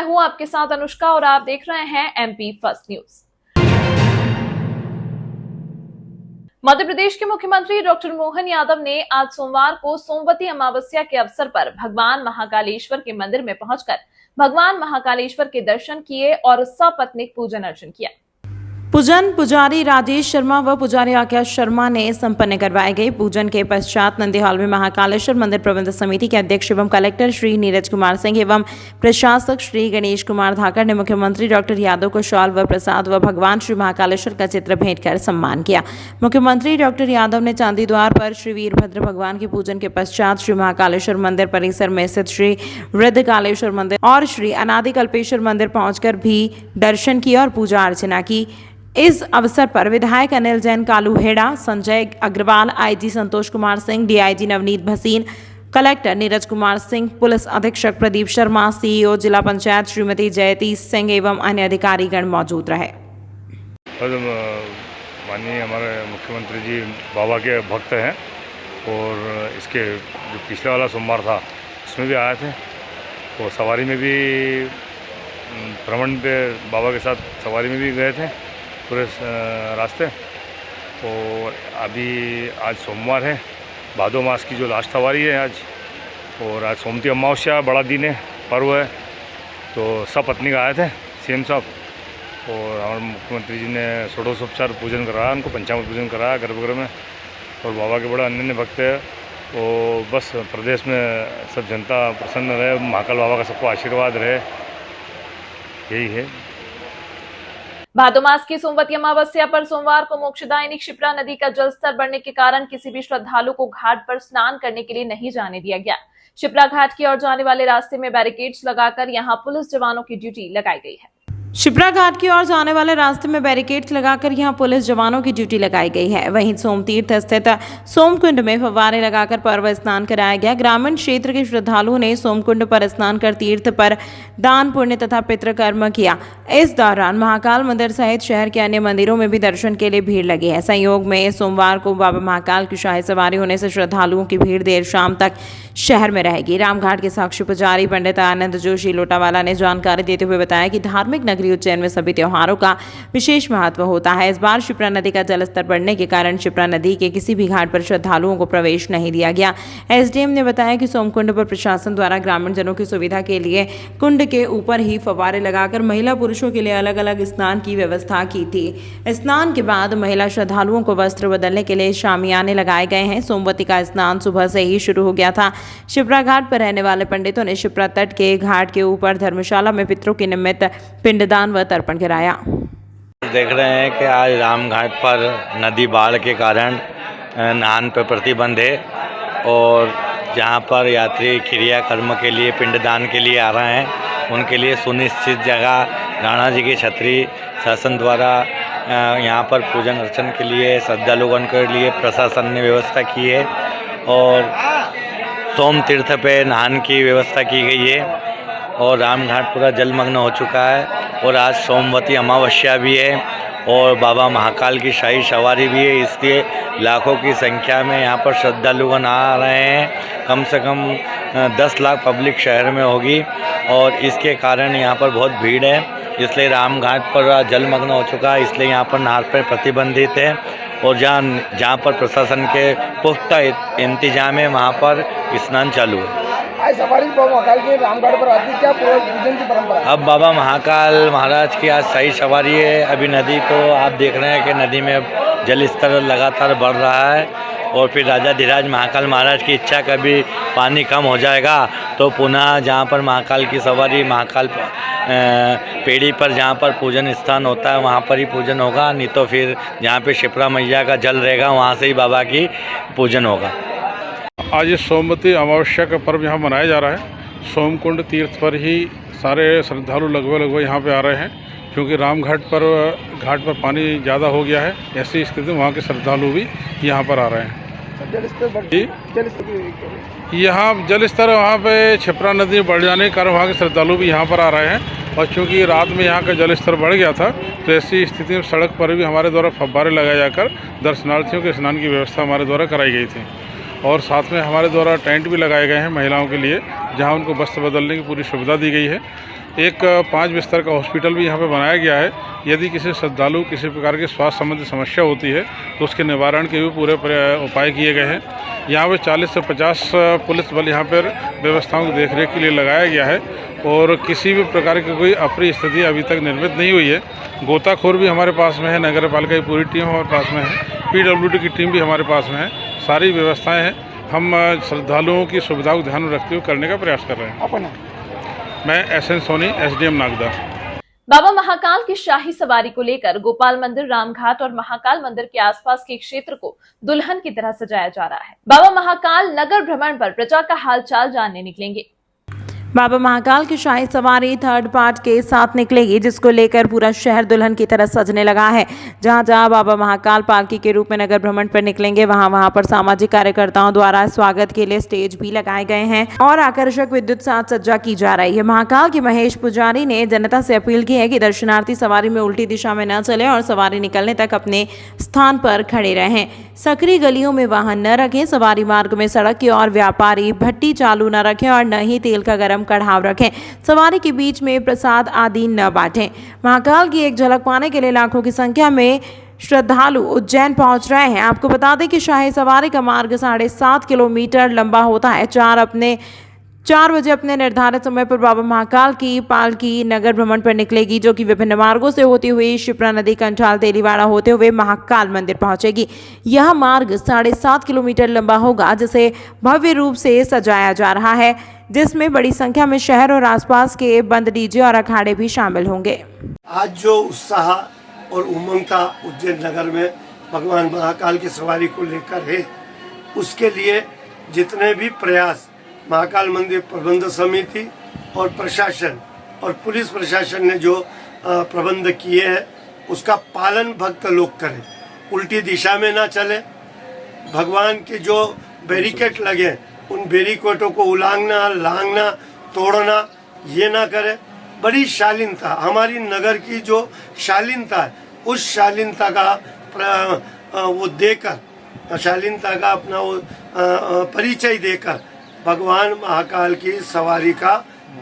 मैं हूं आपके साथ अनुष्का और आप देख रहे हैं MP first news. Madhya Pradesh के मुख्यमंत्री डॉक्टर मोहन यादव ने आज सोमवार को सोमवती अमावस्या के अवसर पर भगवान महाकालेश्वर के मंदिर में पहुंचकर भगवान महाकालेश्वर के दर्शन किए और सपत्नीक पूजन अर्चन किया। पूजन पुजारी राजेश शर्मा व पुजारी आकाश शर्मा ने संपन्न करवाए गए। पूजन के पश्चात नंदी हॉल में महाकालेश्वर मंदिर प्रबंध समिति के अध्यक्ष एवं कलेक्टर श्री नीरज कुमार सिंह एवं प्रशासक श्री गणेश कुमार धाकर ने मुख्यमंत्री डॉक्टर यादव को शॉल व प्रसाद व भगवान श्री महाकालेश्वर का चित्र भेंट कर सम्मान किया। मुख्यमंत्री डॉक्टर यादव ने चांदी द्वार पर श्री वीरभद्र भगवान के पूजन के पश्चात श्री महाकालेश्वर मंदिर परिसर में स्थित श्री वृद्धकालेश्वर मंदिर और श्री अनादि कल्पेश्वर मंदिर पहुंचकर भी दर्शन किया और पूजा अर्चना की। इस अवसर पर विधायक Anil Jain Kaluheda, Sanjay Agrawal, IG Santosh Kumar Singh, DIG Navneet Bhasin, collector Neeraj Kumar Singh, police अधीक्षक प्रदीप शर्मा, सीईओ जिला पंचायत श्रीमती जयती सिंह एवं अन्य अधिकारीगण मौजूद रहे। माननीय हमारे मुख्यमंत्री जी बाबा के भक्त हैं और इसके जो पिछले वाला सोमवार था उसमें भी आए थे और सवारी में भी भ्रमण पे बाबा के साथ सवारी में भी गए थे पूरे रास्ते। और अभी आज सोमवार है, भादो मास की जो लास्ट सवारी है आज, और आज सोमवती अमावस्या बड़ा दिन है, पर्व है, तो सब पत्नी आए थे सीएम साहब और हमारे मुख्यमंत्री जी ने षोडशोपचार पूजन कराया, उनको पंचामृत पूजन कराया गर्भगृह में। और बाबा के बड़ा अन्य भक्त है और बस प्रदेश में सब जनता प्रसन्न रहे, महाकाल बाबा का सबको आशीर्वाद रहे, यही है। भादो मास की सोमवती अमावस्या पर सोमवार को मोक्षदायिनी क्षिप्रा नदी का जलस्तर बढ़ने के कारण किसी भी श्रद्धालु को घाट पर स्नान करने के लिए नहीं जाने दिया गया। क्षिप्रा घाट की ओर जाने वाले रास्ते में बैरिकेड्स लगाकर यहां पुलिस जवानों की ड्यूटी लगाई गई है। क्षिप्रा घाट की ओर जाने वाले रास्ते में बैरिकेड्स लगाकर यहां पुलिस जवानों की ड्यूटी लगाई गई है। वहीं सोमतीर्थ स्थित सोमकुंड में फव्वारे लगाकर पर्व स्नान कराया गया। ग्रामीण क्षेत्र के श्रद्धालुओं ने सोमकुंड पर स्नान कर तीर्थ पर दान पुण्य तथा पितृकर्म किया। इस दौरान महाकाल मंदिर सहित शहर के अन्य मंदिरों में भी दर्शन के लिए भीड़ लगी है। संयोग में सोमवार को बाबा महाकाल की शाही सवारी होने से श्रद्धालुओं की भीड़ देर शाम तक शहर में रहेगी। रामघाट के साक्षी पुजारी पंडित आनंद जोशी लोटावाला ने जानकारी देते हुए बताया कि धार्मिक नगरी उज्जैन में सभी त्योहारों का विशेष महत्व होता है। इस बार क्षिप्रा नदी का जलस्तर बढ़ने के कारण क्षिप्रा नदी के किसी भी घाट पर श्रद्धालुओं को प्रवेश नहीं दिया गया। एसडीएम ने बताया कि सोमकुंड पर प्रशासन द्वारा ग्रामीण जनों की सुविधा के लिए कुंड के ऊपर ही फव्वारे लगाकर महिला पुरुषों के लिए अलग अलग स्नान की व्यवस्था की थी। स्नान के बाद महिला श्रद्धालुओं को वस्त्र बदलने के लिए शामियाने लगाए गए हैं। सोमवती का स्नान सुबह से ही शुरू हो गया था। क्षिप्रा घाट पर रहने वाले पंडितों ने क्षिप्रा तट के घाट के ऊपर धर्मशाला में पितरों के निमित्त पिंडदान व तर्पण कराया। देख रहे हैं कि आज रामघाट पर नदी बाढ़ के कारण नहान पर प्रतिबंध है और जहां पर यात्री क्रियाकर्म के लिए पिंडदान के लिए आ रहे हैं उनके लिए सुनिश्चित जगह राणा जी की छतरी शासन द्वारा यहां पर पूजन अर्चन के लिए श्रद्धालुओं के लिए प्रशासन ने व्यवस्था की है और सोम तीर्थ पे नहान की व्यवस्था की गई है और रामघाट पूरा जलमग्न हो चुका है। और आज सोमवती अमावस्या भी है और बाबा महाकाल की शाही सवारी भी है, इसलिए लाखों की संख्या में यहाँ पर श्रद्धालुगण आ रहे हैं। कम से कम 10 लाख पब्लिक शहर में होगी और इसके कारण यहाँ पर बहुत भीड़ है, इसलिए रामघाट पर जलमग्न हो चुका है, इसलिए यहाँ पर नहान पर प्रतिबंधित है। और जहाँ पर प्रशासन के पुख्ता इंतजाम है वहाँ पर स्नान चालू है। आज सवारी बाबा महाकाल के रामघाट पर आती क्या पूजन की परंपरा? अब बाबा महाकाल महाराज की आज सही सवारी है। अभी नदी तो आप देख रहे हैं कि नदी में जल स्तर लगातार बढ़ रहा है और फिर राजाधिराज महाकाल महाराज की इच्छा कभी पानी कम हो जाएगा तो पुनः जहाँ पर महाकाल की सवारी महाकाल पेड़ी पर जहाँ पर पूजन स्थान होता है वहाँ पर ही पूजन होगा, नहीं तो फिर जहाँ पे क्षिप्रा मैया का जल रहेगा वहाँ से ही बाबा की पूजन होगा। आज इस सोमवती अमावस्या का पर्व यहाँ मनाया जा रहा है। सोमकुंड तीर्थ पर ही सारे श्रद्धालु लगभग यहाँ पे आ रहे हैं क्योंकि रामघाट पर पानी ज़्यादा हो गया है। ऐसी स्थिति में वहाँ के श्रद्धालु भी यहाँ पर आ रहे हैं। यहाँ जल स्तर वहाँ पे क्षिप्रा नदी में बढ़ जाने के कारण वहाँ के श्रद्धालु भी यहाँ पर आ रहे हैं और चूँकि रात में यहाँ का जल स्तर बढ़ गया था तो ऐसी स्थिति में सड़क पर भी हमारे द्वारा फव्वारे लगाए जाकर दर्शनार्थियों के स्नान की व्यवस्था हमारे द्वारा कराई गई थी। और साथ में हमारे द्वारा टेंट भी लगाए गए हैं महिलाओं के लिए, जहां उनको वस्त्र बदलने की पूरी सुविधा दी गई है। एक 5 बिस्तर का हॉस्पिटल भी यहाँ पे बनाया गया है। यदि किसी श्रद्धालु किसी प्रकार की स्वास्थ्य संबंधी समस्या होती है तो उसके निवारण के भी पूरे उपाय किए गए हैं। यहाँ पे 40 से 50 पुलिस बल यहाँ पर व्यवस्थाओं की देखरेख के लिए लगाया गया है और किसी भी प्रकार की कोई अप्रिय स्थिति अभी तक निर्मित नहीं हुई है। गोताखोर भी हमारे पास में है, नगर पालिका की पूरी टीम हमारे पास में है, PWD की टीम भी हमारे पास में है। सारी व्यवस्थाएँ हैं, हम श्रद्धालुओं की सुविधा को ध्यान में रखते हुए करने का प्रयास कर रहे हैं। मैं SN सोनी, SDM नागदा। बाबा महाकाल की शाही सवारी को लेकर गोपाल मंदिर, रामघाट और महाकाल मंदिर के आसपास के क्षेत्र को दुल्हन की तरह सजाया जा रहा है। बाबा महाकाल नगर भ्रमण पर प्रजा का हालचाल जानने निकलेंगे। बाबा महाकाल की शाही सवारी थर्ड पार्ट के साथ निकलेगी, जिसको लेकर पूरा शहर दुल्हन की तरह सजने लगा है। जहां जहां बाबा महाकाल पालकी के रूप में नगर भ्रमण पर निकलेंगे, वहां पर सामाजिक कार्यकर्ताओं द्वारा स्वागत के लिए स्टेज भी लगाए गए हैं और आकर्षक विद्युत साज सज्जा की जा रही है। महाकाल के महेश पुजारी ने जनता से अपील की है कि दर्शनार्थी सवारी में उल्टी दिशा में न चले और सवारी निकलने तक अपने स्थान पर खड़े रहें। सकरी गलियों में वाहन न रखें, सवारी मार्ग में सड़क की और व्यापारी भट्टी चालू न रखें और न ही तेल का गर्म कढ़ाव रखें। सवारी के बीच में प्रसाद आदि न बांटें। महाकाल की एक झलक पाने के लिए लाखों की संख्या में श्रद्धालु उज्जैन पहुंच रहे हैं। आपको बता दें कि शाही सवारी का मार्ग 7.5 किलोमीटर लंबा होता है। 4 बजे अपने निर्धारित समय पर बाबा महाकाल की पालकी नगर भ्रमण पर निकलेगी, जो कि विभिन्न मार्गों से होती हुई शिप्रा नदी, कंठाल, तेलीवाड़ा होते हुए महाकाल मंदिर पहुंचेगी। यह मार्ग 7.5 किलोमीटर लंबा होगा, जिसे भव्य रूप से सजाया जा रहा है, जिसमें बड़ी संख्या में शहर और आसपास के बंद डीजे और अखाड़े भी शामिल होंगे। आज जो उत्साह और उमंग था उज्जैन नगर में भगवान महाकाल की सवारी को लेकर है, उसके लिए जितने भी प्रयास महाकाल मंदिर प्रबंध समिति और प्रशासन और पुलिस प्रशासन ने जो प्रबंध किए हैं, उसका पालन भक्त लोग करें। उल्टी दिशा में ना चले, भगवान के जो बैरिकेड लगे उन बैरिकेडों को उलांघना, लांघना, तोड़ना ये ना करे। बड़ी शालीनता, हमारी नगर की जो शालीनता है, उस शालीनता का वो देकर, शालीनता का अपना वो परिचय देकर भगवान महाकाल की सवारी का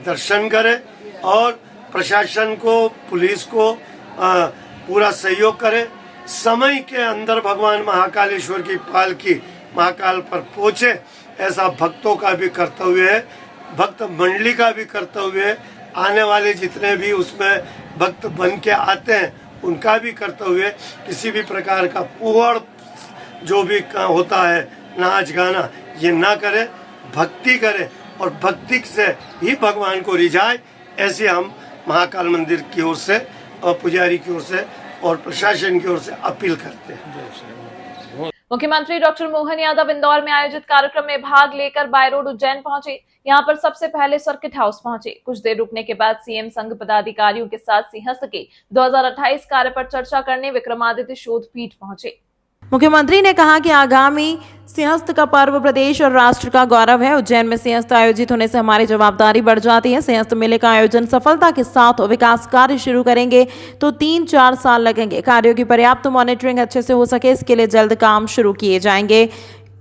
दर्शन करें और प्रशासन को, पुलिस को पूरा सहयोग करें। समय के अंदर भगवान महाकालेश्वर की पालकी महाकाल पर पहुँचे, ऐसा भक्तों का भी कर्तव्य है, भक्त मंडली का भी कर्तव्य है। आने वाले जितने भी उसमें भक्त बन के आते हैं उनका भी कर्तव्य है। किसी भी प्रकार का पुहड़ जो भी होता है, नाच गाना, ये ना करें, भक्ति करें और भक्ति से ही भगवान को रिझाए। ऐसे हम महाकाल मंदिर की ओर से और पुजारी की ओर से और प्रशासन की ओर से अपील करते हैं। मुख्यमंत्री डॉक्टर मोहन यादव इंदौर में आयोजित कार्यक्रम में भाग लेकर बाय रोड उज्जैन पहुंचे। यहां पर सबसे पहले सर्किट हाउस पहुंचे। कुछ देर रुकने के बाद सीएम संघ पदाधिकारियों के साथ सिंहस्थ के 2028 कार्य पर चर्चा करने विक्रमादित्य शोध पीठ पहुंचे। मुख्यमंत्री ने कहा कि आगामी सिंहस्थ का पर्व प्रदेश और राष्ट्र का गौरव है। उज्जैन में सिंहस्थ आयोजित होने से हमारी जवाबदारी बढ़ जाती है। सिंहस्थ मेले का आयोजन सफलता के साथ विकास कार्य शुरू करेंगे तो 3-4 साल लगेंगे। कार्यों की पर्याप्त मॉनिटरिंग अच्छे से हो सके, इसके लिए जल्द काम शुरू किए जाएंगे।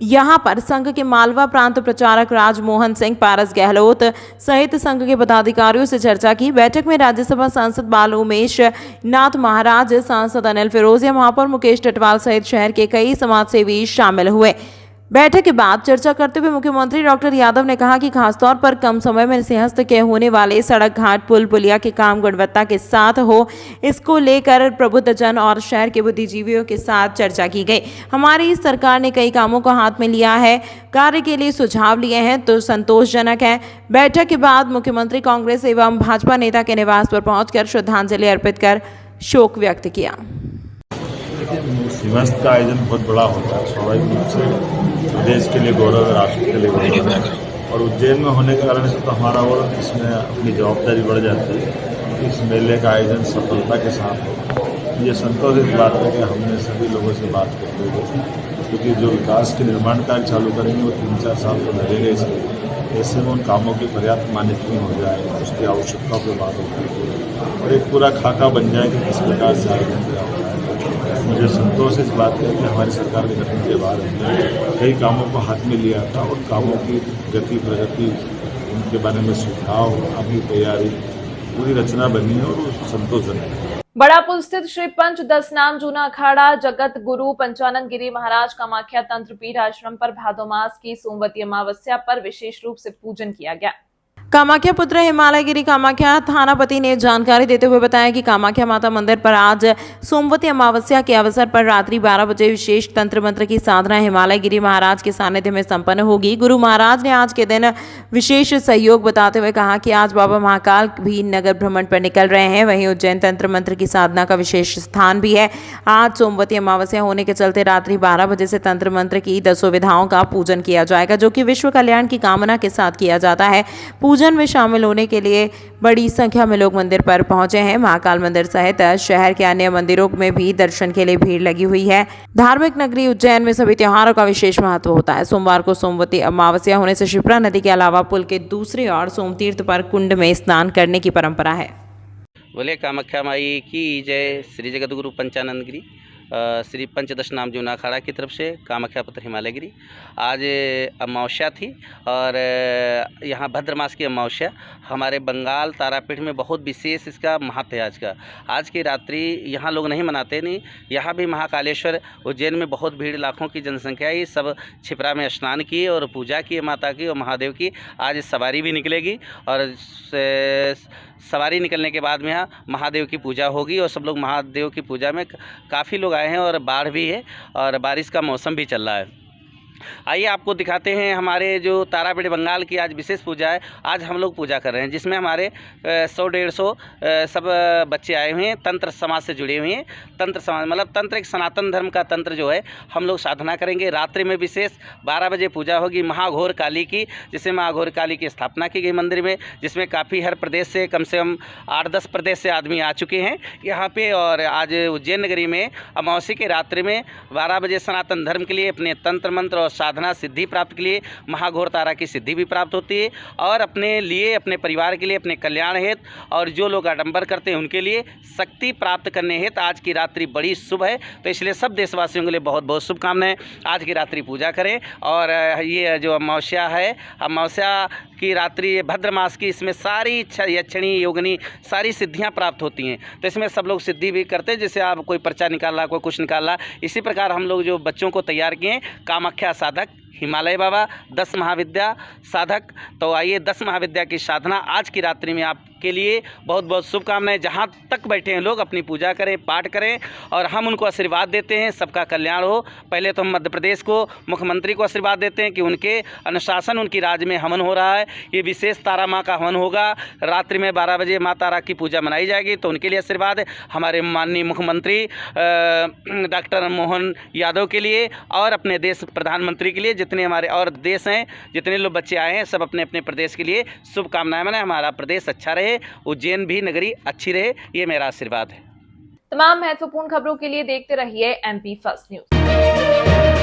यहाँ पर संघ के मालवा प्रांत प्रचारक राजमोहन सिंह, पारस गहलोत सहित संघ के पदाधिकारियों से चर्चा की। बैठक में राज्यसभा सांसद बालू उमेश नाथ महाराज, सांसद अनिल फिरोजिया, महापौर मुकेश टटवाल सहित शहर के कई समाजसेवी शामिल हुए। बैठक के बाद चर्चा करते हुए मुख्यमंत्री डॉक्टर यादव ने कहा कि खासतौर पर कम समय में सिंहस्थ के होने वाले सड़क, घाट, पुल, पुलिया के काम गुणवत्ता के साथ हो, इसको लेकर प्रबुद्ध जन और शहर के बुद्धिजीवियों के साथ चर्चा की गई। हमारी सरकार ने कई कामों को हाथ में लिया है, कार्य के लिए सुझाव लिए हैं तो संतोषजनक है। बैठक के बाद मुख्यमंत्री कांग्रेस एवं भाजपा नेता के निवास पर पहुंचकर श्रद्धांजलि अर्पित कर शोक व्यक्त किया। सिंहस्थ का आयोजन बहुत बड़ा होता है, स्वाभाविक रूप से देश के लिए गौरव है, राष्ट्र के लिए गौरव है। और उज्जैन में होने के कारण से तो हमारा और इसमें अपनी जवाबदारी बढ़ जाती है। इस मेले का आयोजन सफलता के साथ हो, ये संतोष इस बात है कि हमने सभी लोगों से बात करते हुए, क्योंकि जो विकास के निर्माण कार्य चालू करेंगे वो 3-4 साल तो लगेगा। इसलिए ऐसे में उन कामों की पर्याप्त मॉनिटरिंग हो जाए, उसकी आवश्यकता पर बात होती है और एक पूरा खाका बन जाए कि किस प्रकार से आयोजन किया होता है। मुझे संतोष इस बात है कि हमारी सरकार के गठन के बाद हमने कई कामों को हाथ में लिया था और कामों की गति, प्रगति, उनके बारे में सुझाव, अभी तैयारी पूरी रचना बनी है और वो संतोषजनक है। बड़ा पुल स्थित श्री पंच दशनाम जूना अखाड़ा जगत गुरु पंचानंद गिरी महाराज कामाख्या तंत्र पीठ आश्रम पर भादो मास की सोमवती अमावस्या पर विशेष रूप से पूजन किया गया। कामाख्या पुत्र हिमालय गिरी कामाख्या थानापति ने जानकारी देते हुए बताया कि कामाख्या माता मंदिर पर आज सोमवती अमावस्या के अवसर पर रात्रि 12 बजे विशेष तंत्र मंत्र की साधना हिमालय गिरी महाराज के सानिध्य में संपन्न होगी। गुरु महाराज ने आज के दिन विशेष सहयोग बताते हुए कहा कि आज बाबा महाकाल भी नगर भ्रमण पर निकल रहे हैं। वहीं उज्जैन तंत्र मंत्र की साधना का विशेष स्थान भी है। आज सोमवती अमावस्या होने के चलते रात्रि 12 बजे से तंत्र मंत्र की 10 विधाओं का पूजन किया जाएगा, जो कि विश्व कल्याण की कामना के साथ किया जाता है। पूजन में शामिल होने के लिए बड़ी संख्या में लोग मंदिर पर पहुंचे हैं। महाकाल मंदिर सहित शहर के अन्य मंदिरों में भी दर्शन के लिए भीड़ लगी हुई है। धार्मिक नगरी उज्जैन में सभी त्योहारों का विशेष महत्व होता है। सोमवार को सोमवती अमावस्या होने से क्षिप्रा नदी के अलावा पुल के दूसरी ओर सोमतीर्थ पर कुंड में स्नान करने की परंपरा है। बोले कामाख्या माई की जय। श्री जगत गुरु पंचानंद गिरी श्री पंचदश नाम जूना अखाड़ा की तरफ से कामाख्या पुत्र हिमालय गिरी आज अमावस्या थी और यहाँ भद्र मास की अमावस्या हमारे बंगाल तारापीठ में बहुत विशेष इसका महत्व है। आज की रात्रि यहाँ लोग नहीं मनाते नहीं। यहाँ भी महाकालेश्वर उज्जैन में बहुत भीड़, लाखों की जनसंख्या है। सब क्षिप्रा में स्नान किए और पूजा की माता की और महादेव की। आज सवारी भी निकलेगी और सवारी निकलने के बाद में यहाँ महादेव की पूजा होगी और सब लोग महादेव की पूजा में काफ़ी लोग आए हैं और बाढ़ भी है और बारिश का मौसम भी चल रहा है। आइए आपको दिखाते हैं हमारे जो तारापीठ बंगाल की आज विशेष पूजा है। आज हम लोग पूजा कर रहे हैं जिसमें हमारे 100-150 सब बच्चे आए हुए हैं, तंत्र समाज से जुड़े हुए हैं। तंत्र समाज मतलब तंत्र एक सनातन धर्म का तंत्र जो है हम लोग साधना करेंगे। रात्रि में विशेष 12 बजे पूजा होगी महाघोर काली की, जिसमें महाघोर काली की स्थापना की गई मंदिर में, जिसमें काफ़ी हर प्रदेश से कम से कम 8-10 प्रदेश से आदमी आ चुके हैं यहाँ पे। और आज उज्जैन नगरी में अमावस्या की रात्रि में 12 बजे सनातन धर्म के लिए अपने तंत्र मंत्र और साधना सिद्धि प्राप्त के लिए महाघोर तारा की सिद्धि भी प्राप्त होती है और अपने लिए, अपने परिवार के लिए, अपने कल्याण हेतु और जो लोग आडंबर करते हैं उनके लिए शक्ति प्राप्त करने हेतु आज की रात्रि बड़ी शुभ है। तो इसलिए सब देशवासियों के लिए बहुत बहुत शुभकामनाएं। आज की रात्रि पूजा करें और ये जो अमावस्या है, अमावस्या की रात्रि भद्र मास की, इसमें सारी यक्षिणी योगिनी सारी सिद्धियां प्राप्त होती हैं। तो इसमें सब लोग सिद्धि भी करते हैं। जैसे आप कोई पर्चा निकाल रहा, कोई कुछ निकाल रहा, इसी प्रकार हम लोग जो बच्चों को तैयार किए हैं कामाख्या साधक हिमालय बाबा 10 महाविद्या साधक। तो आइए 10 महाविद्या की साधना आज की रात्रि में आपके लिए बहुत बहुत शुभकामनाएं। जहां तक बैठे हैं लोग अपनी पूजा करें, पाठ करें और हम उनको आशीर्वाद देते हैं सबका कल्याण हो। पहले तो हम मध्य प्रदेश को मुख्यमंत्री को आशीर्वाद देते हैं कि उनके अनुशासन, उनकी राज्य में हवन हो रहा है। ये विशेष तारा माँ का हवन होगा। रात्रि में 12 बजे माँ तारा की पूजा मनाई जाएगी, तो उनके लिए आशीर्वाद है। हमारे माननीय मुख्यमंत्री डॉक्टर मोहन यादव के लिए और अपने देश प्रधानमंत्री के लिए, जितने हमारे और देश हैं, जितने लोग बच्चे आए हैं, सब अपने अपने प्रदेश के लिए शुभकामनाएं मनाएं। हमारा प्रदेश अच्छा रहे, उज्जैन भी नगरी अच्छी रहे, ये मेरा आशीर्वाद है। तमाम महत्वपूर्ण खबरों के लिए देखते रहिए MP फर्स्ट न्यूज।